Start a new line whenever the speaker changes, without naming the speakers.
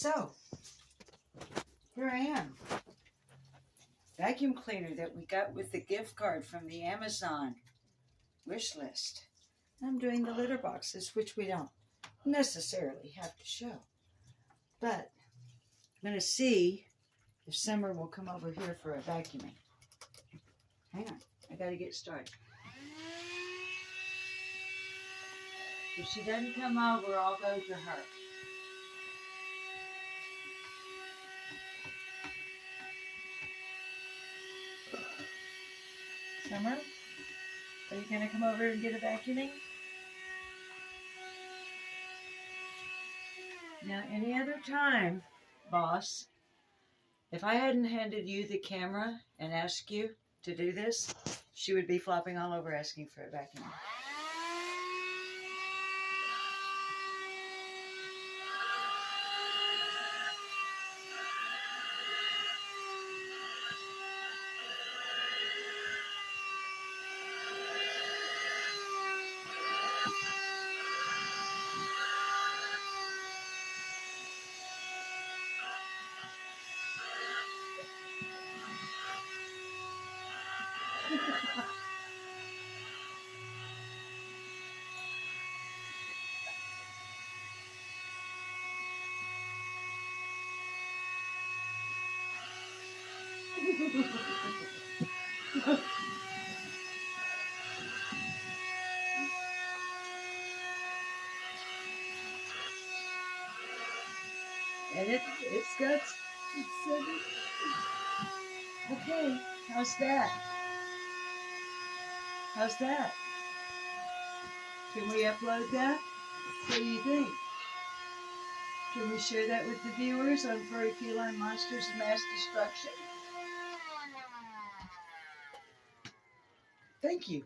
So, here I am. Vacuum cleaner that we got with the gift card from the Amazon wish list. I'm doing the litter boxes, which we don't necessarily have to show. But I'm going to see if Summer will come over here for a vacuuming. Hang on, I got to get started. If she doesn't come over, I'll go to her. Summer, are you going to come over and get a vacuuming? Now, any other time, boss, if I hadn't handed you the camera and asked you to do this, she would be flopping all over asking for a vacuum. And it's got okay, how's that? How's that? Can we upload that? What do you think? Can we share that with the viewers on Furry Feline Monsters of Mass Destruction? Thank you.